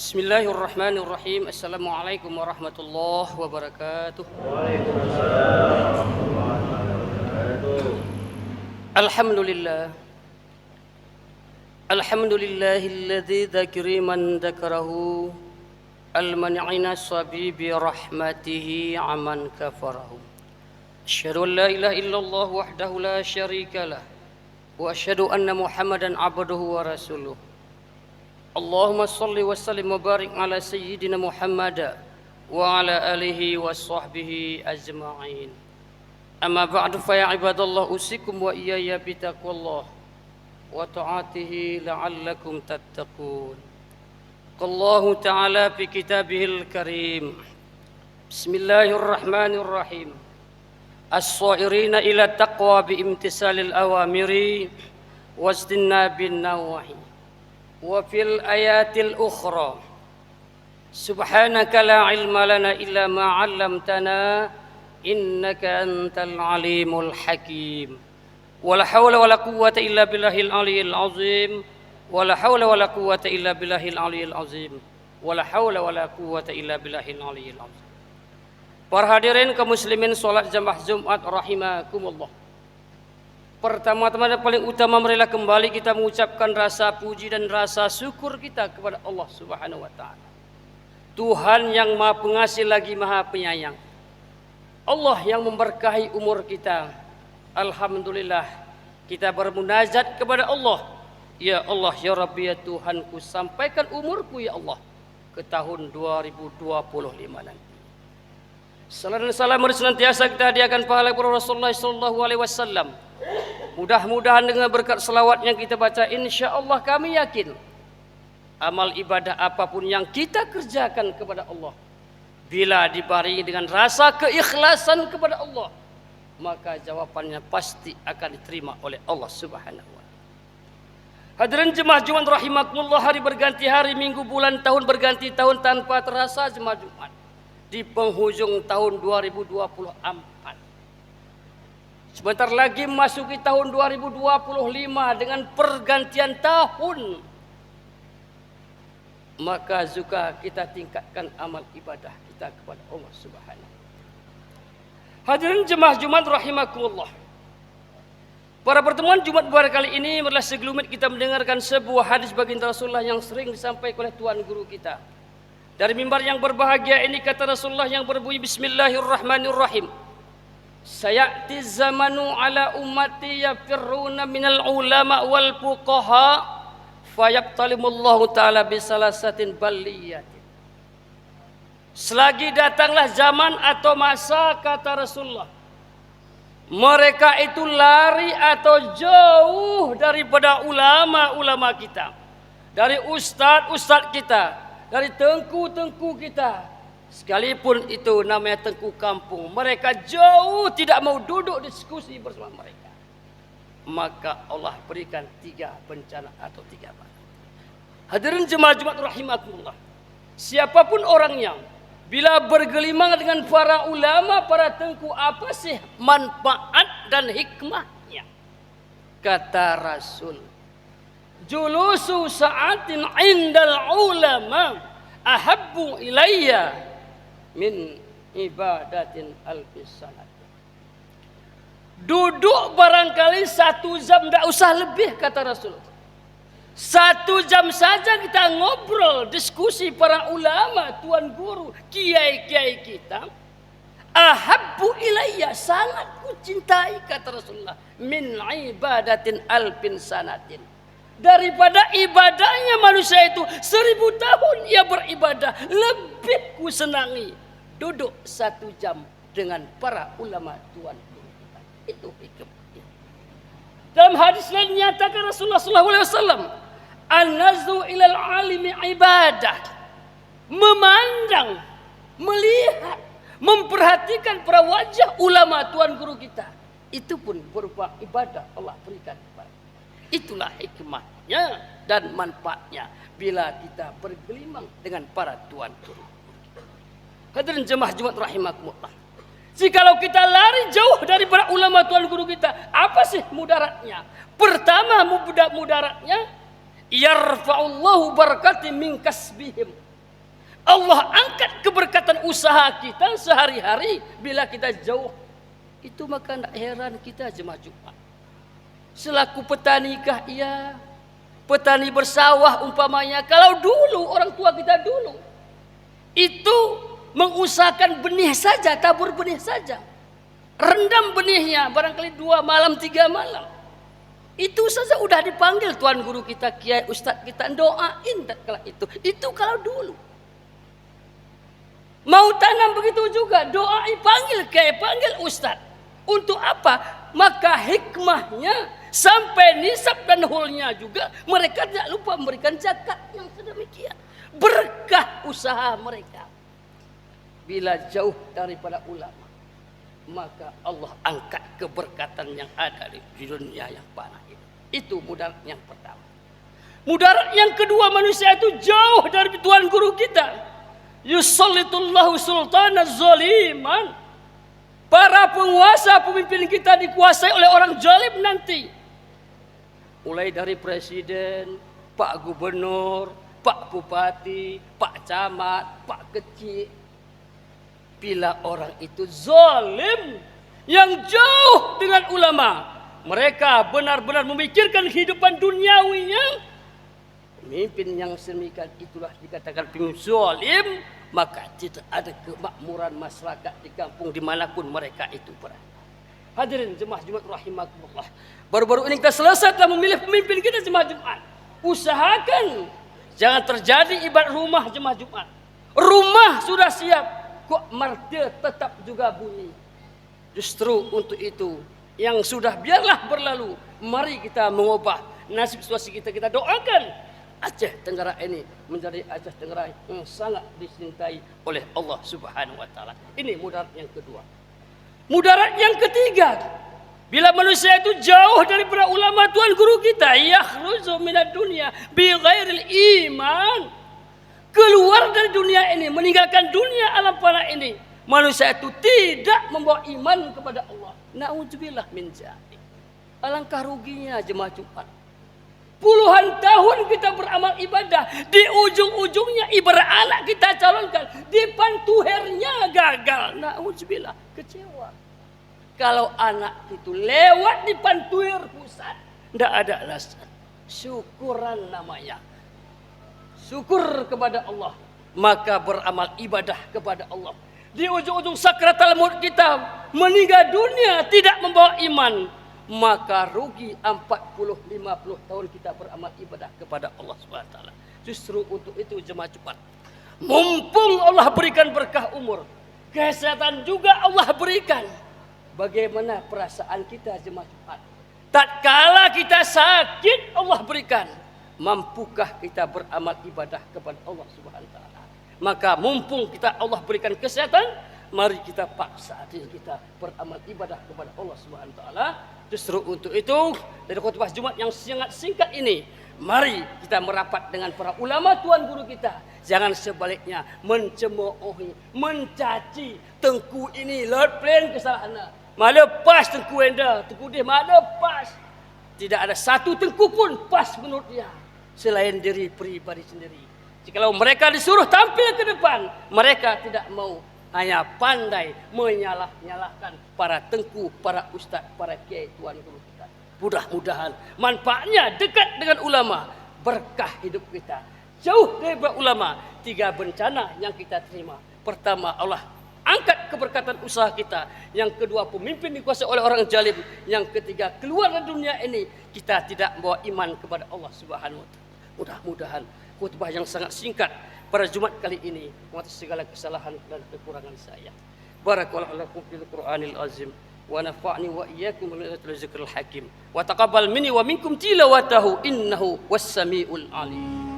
Bismillahirrahmanirrahim. Assalamualaikum warahmatullahi wabarakatuh. Waalaikumsalam warahmatullahi wabarakatuh. Alhamdulillah. Alhamdulillahilladzi dzakiriman dzakarahu al-man'ina sabi bi rahmatihi aman kafarahu. Asyhadu an la ilaha illallah wahdahu la syarikalah wa asyhadu anna Muhammadan abduhu wa rasuluh. Allahumma salli wa sallim wa barik ala sayyidina Muhammad wa ala alihi wa sahbihi ajma'in. Amma ba'du fa ya ibadallah usikum wa iyaya bitaqwallah wa ta'atihi la'allakum tattaqun. Qallahu ta'ala fi kitabihil karim. Bismillahirrahmanirrahim. As-sairina ila taqwa bi imtisalil awamiri wajtinabin nawahi. Wa fil ayatil ukhra subhanaka la ilma lana illa ma 'allamtana innaka antal alimul hakim. Wala haula wala quwwata illa billahil aliyil azim. Wala haula wala quwwata illa billahil aliyil azim. Wala haula wala quwwata illa billahil aliyil azim. Para hadirin kaum muslimin salat jamaah Jumat rahimakumullah. Pertama-tama dan paling utama marilah kembali kita mengucapkan rasa puji dan rasa syukur kita kepada Allah Subhanahu wa taala. Tuhan yang Maha Pengasih lagi Maha Penyayang. Allah yang memberkahi umur kita. Alhamdulillah kita bermunajat kepada Allah. Ya Allah ya Rabbi ya Tuhanku, sampaikan umurku ya Allah ke tahun 2025 nanti. Salam dan salam senantiasa kita hadiahkan pahala kepada Rasulullah sallallahu alaihi wasallam. Mudah-mudahan dengan berkat selawat yang kita baca, insya Allah kami yakin amal ibadah apapun yang kita kerjakan kepada Allah, bila dibarengi dengan rasa keikhlasan kepada Allah, maka jawabannya pasti akan diterima oleh Allah Subhanahu wa taala. Hadirin jemaah Jumat rahimakumullah, hari berganti hari, minggu, bulan, tahun berganti tahun tanpa terasa jemaah Jumat di penghujung tahun 2024. Sebentar lagi memasuki tahun 2025 dengan pergantian tahun. Maka juga kita tingkatkan amal ibadah kita kepada Allah Subhanahu. Hadirin jemaah Jumat rahimakumullah. Pada pertemuan Jumat kali ini adalah segelumit kita mendengarkan sebuah hadis baginda Rasulullah yang sering disampaikan oleh Tuan Guru kita. Dari mimbar yang berbahagia ini kata Rasulullah yang berbunyi Bismillahirrahmanirrahim. Sayati zamanu ala ummati yafirruna minal ulama wal fuqaha fayabtalimullahu ta'ala bisalasatin baliyatin. Selagi datanglah zaman atau masa kata Rasulullah, mereka itu lari atau jauh daripada ulama-ulama kita, dari ustadz-ustadz kita, dari tengku-tengku kita. Sekalipun itu namanya tengku kampung, mereka jauh tidak mau duduk diskusi bersama mereka. Maka Allah berikan 3 bencana atau 3 bala. Hadirin jemaah Jumat rahimakumullah, siapapun orangnya bila bergelimang dengan para ulama, para tengku, apa sih manfaat dan hikmahnya? Kata Rasul, julusu sa'atin indal ulama ahabbu ilayya min ibadatin alfis sanat. Duduk barangkali 1 jam, tidak usah lebih kata Rasul. 1 jam saja kita ngobrol, diskusi para ulama, tuan guru, kiai-kiai kita. Ahabbu ilayya, sangat kucintai kata Rasulullah, min ibadatin alfin sanatin. Daripada ibadahnya manusia itu 1000 tahun ia beribadah, lebih ku senangi duduk 1 jam dengan para ulama tuan guru kita. Itu hikmah. Dalam hadis lain nyatakan Rasulullah SAW, an-nazru ilal alimi ibadah. Memandang, melihat, memperhatikan para wajah ulama tuan guru kita, itu pun berupa ibadah Allah berikan kepada. Itulah hikmahnya dan manfaatnya bila kita bergelimang dengan para tuan guru. Hadirin jemaah Jumat rahimakumullah, jikalau kita lari jauh dari para ulama tuan guru kita, apa sih mudaratnya? Pertama mudaratnya, yarfa'ullahu barakati min kasbihim. Allah angkat keberkatan usaha kita sehari-hari bila kita jauh. Itu maka tak heran kita jemaah Jumat. Selaku petani kah ia? Petani bersawah umpamanya. Kalau dulu orang tua kita dulu itu mengusahakan benih saja, tabur benih saja. Rendam benihnya barangkali 2 malam 3 malam. Itu saja udah dipanggil tuan guru kita, kiai, ustaz kita doain tatkala itu. Itu kalau dulu. Mau tanam begitu juga, doai, panggil kiai, panggil ustaz. Untuk apa? Maka hikmahnya sampai nisab dan hulnya juga mereka tidak lupa memberikan zakat yang sedemikian. Berkah usaha mereka. Bila jauh daripada ulama, maka Allah angkat keberkatan yang ada di dunia yang panah ini. Itu mudarat yang pertama. Mudarat yang kedua, manusia itu jauh dari tuan guru kita. Yusallitullahu sultana zaliman. Para penguasa, pemimpin kita dikuasai oleh orang zalim nanti. Mulai dari presiden, Pak Gubernur, Pak Bupati, Pak Camat, Pak Kecil. Bila orang itu zalim yang jauh dengan ulama, mereka benar-benar memikirkan kehidupan duniawinya. Pemimpin yang semikian itulah dikatakan pemimpin zalim, maka tidak ada kemakmuran masyarakat di kampung dimanapun mereka itu berada. Hadirin jemaah Jumat rahimakumullah. Baru-baru ini kita selesai telah memilih pemimpin kita jemaah Jumat. Usahakan jangan terjadi ibarat rumah jemaah Jumat. Rumah sudah siap, kok martir tetap juga bunyi. Justru untuk itu yang sudah biarlah berlalu. Mari kita mengubah nasib situasi kita. Kita doakan Aceh Tenggara ini menjadi Aceh Tenggara yang sangat dicintai oleh Allah Subhanahu wa taala. Ini mudarat yang kedua. Mudarat yang ketiga, bila manusia itu jauh daripada ulama tuan guru kita, yakhruju minad dunya bi ghairil iman. Keluar dari dunia ini, meninggalkan dunia alam fana ini. Manusia itu tidak membawa iman kepada Allah. Na'udzubillah min dzalik. Alangkah ruginya jemaah Jumat. Puluhan tahun kita beramal ibadah, di ujung-ujungnya ibarat anak kita calonkan, di pantuhernya gagal. Na'udzubillah, kecewa. Kalau anak itu lewat di pantuher pusat, tidak ada alasan. Syukuran namanya. Syukur kepada Allah, maka beramal ibadah kepada Allah. Di ujung-ujung sakratul maut kita meninggal dunia tidak membawa iman, maka rugi 40-50 tahun kita beramal ibadah kepada Allah SWT. Justru untuk itu jemaah Jumat, mumpung Allah berikan berkah umur, kesehatan juga Allah berikan. Bagaimana perasaan kita jemaah Jumat? Tatkala kita sakit Allah berikan, mampukah kita beramal ibadah kepada Allah SWT? Maka mumpung kita Allah berikan kesehatan, mari kita paksa diri kita beramal ibadah kepada Allah SWT. Justru untuk itu, dari khutbah Jumat yang sangat singkat ini, mari kita merapat dengan para ulama tuan guru kita. Jangan sebaliknya mencemoohi, mencaci Tengku ini lot plan kesalahan. Mana pas Tengku Enda, Tengku dia mana pas. Tidak ada satu Tengku pun pas menurut dia selain diri pribadi sendiri. Jikalau mereka disuruh tampil ke depan, mereka tidak mau. Hanya pandai menyalah-nyalahkan para tengku, para ustaz, para kiai tuan guru kita. Mudah-mudahan manfaatnya dekat dengan ulama, berkah hidup kita. Jauh daripada ulama, 3 bencana yang kita terima. Pertama, Allah angkat keberkatan usaha kita. Yang kedua, pemimpin dikuasai oleh orang zalim. Yang ketiga, keluar dari dunia ini kita tidak membawa iman kepada Allah Subhanahu wa taala. Mudah-mudahan khutbah yang sangat singkat pada Jumat kali ini mengatasi segala kesalahan dan kekurangan saya. Barakallahu lakum fil Qur'anil azim wa nafa'ni wa iyyakum min ayatil zikril hakim wa taqabbal minni wa minkum tilawatahu innahu was-sami'ul alim.